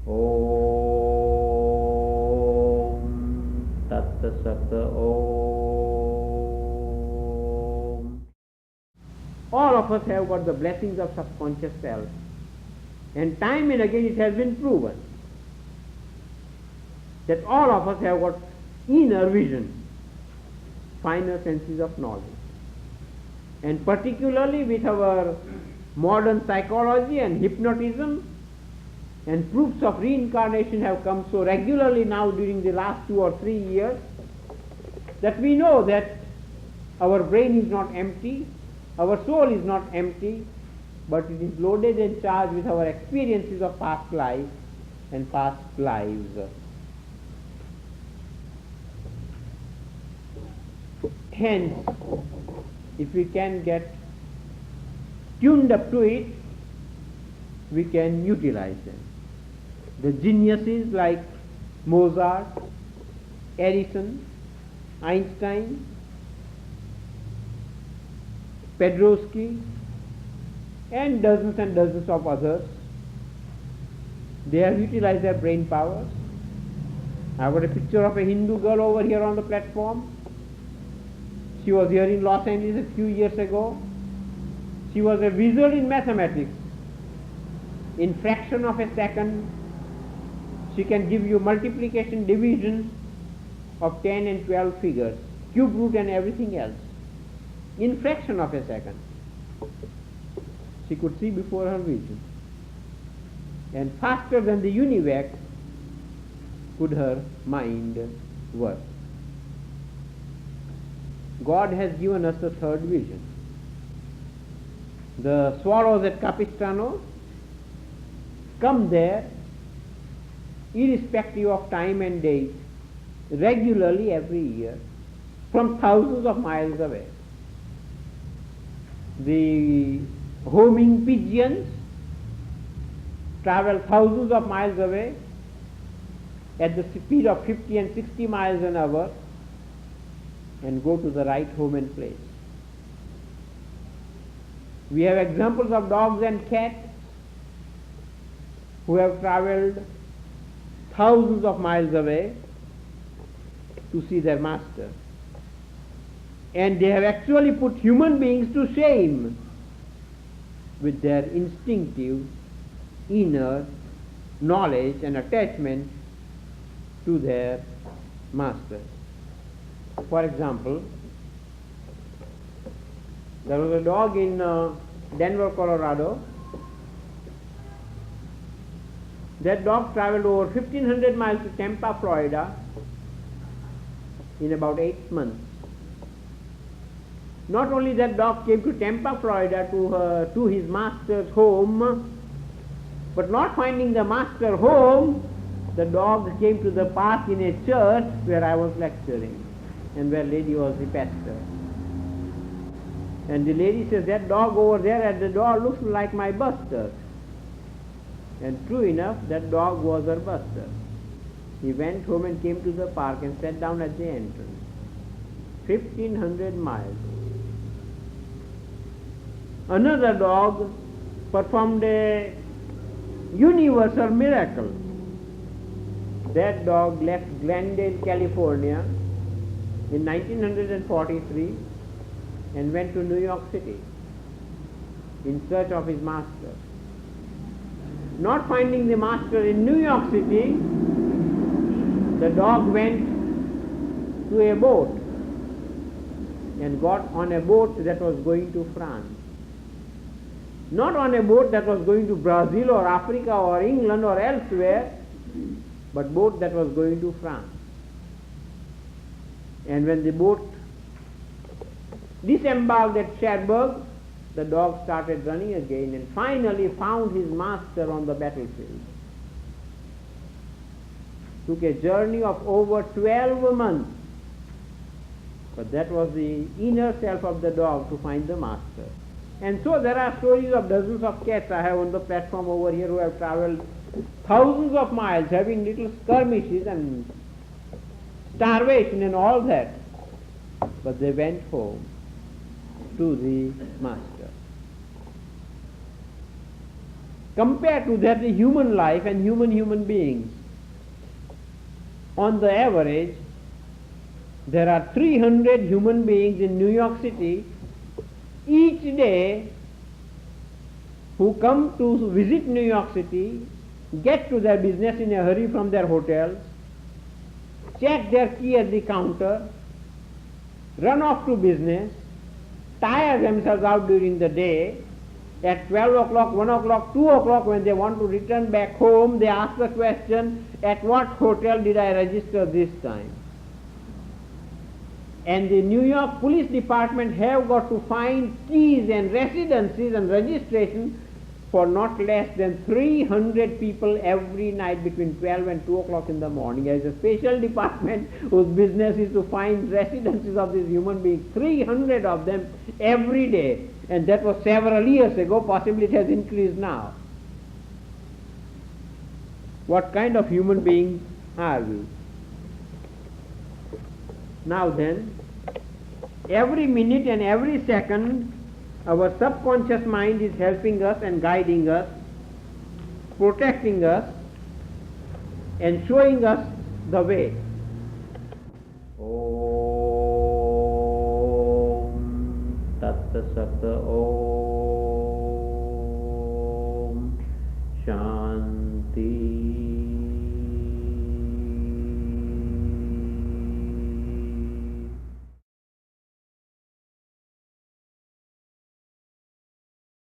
Om Tat Sat Om. All of us have got the blessings of subconscious self, and time and again it has been proven that all of us have got inner vision, finer senses of knowledge. And particularly with our modern psychology and hypnotism, and proofs of reincarnation have come so regularly now during the last 2 or 3 years, that we know that our brain is not empty, our soul is not empty, but it is loaded and charged with our experiences of past life and past lives. Hence, if we can get tuned up to it, we can utilize them. The geniuses like Mozart, Edison, Einstein, Pedrowski, and dozens of others, they have utilized their brain powers. I've got a picture of a Hindu girl over here on the platform. She was here in Los Angeles a few years ago. She was a wizard in mathematics. In fraction of a second, she can give you multiplication, division of 10 and 12 figures, cube root and everything else. In fraction of a second. She could see before her vision. And faster than the UNIVAC could her mind work. God has given us the third vision. The swallows at Capistrano come there irrespective of time and date, regularly every year, from thousands of miles away. The homing pigeons travel thousands of miles away at the speed of 50 and 60 miles an hour and go to the right home and place. We have examples of dogs and cats who have traveled thousands of miles away to see their master. And they have actually put human beings to shame with their instinctive inner knowledge and attachment to their master. For example, there was a dog in Denver, Colorado. That dog traveled over 1,500 miles to Tampa, Florida in about 8 months. Not only that dog came to Tampa, Florida to his master's home, but not finding the master home, the dog came to the park in a church where I was lecturing and where lady was the pastor. And the lady says, that dog over there at the door looks like my buster. And true enough, that dog was her buster. He went home and came to the park and sat down at the entrance. 1,500 miles. Another dog performed a universal miracle. That dog left Glendale, California in 1943 and went to New York City in search of his master. Not finding the master in New York City, the dog went to a boat and got on a boat that was going to France. Not on a boat that was going to Brazil or Africa or England or elsewhere, but boat that was going to France. And when the boat disembarked at Cherbourg, the dog started running again and finally found his master on the battlefield. Took a journey of over 12 months. But that was the inner self of the dog to find the master. And so there are stories of dozens of cats I have on the platform over here who have traveled thousands of miles having little skirmishes and starvation and all that. But they went home to the master. Compare to that the human life and human beings. On the average, there are 300 human beings in New York City each day who come to visit New York City, get to their business in a hurry from their hotels, check their key at the counter, run off to business, tire themselves out during the day. At 12 o'clock, 1 o'clock, 2 o'clock, when they want to return back home, they ask the question, at what hotel did I register this time? And the New York Police Department have got to find keys and residencies and registration for not less than 300 people every night between 12 and 2 o'clock in the morning. There is a special department whose business is to find residences of these human beings, 300 of them every day. And that was several years ago, possibly it has increased now. What kind of human beings are we? Now then, every minute and every second, our subconscious mind is helping us and guiding us, protecting us, and showing us the way. Om Tat Sat Om Shanti.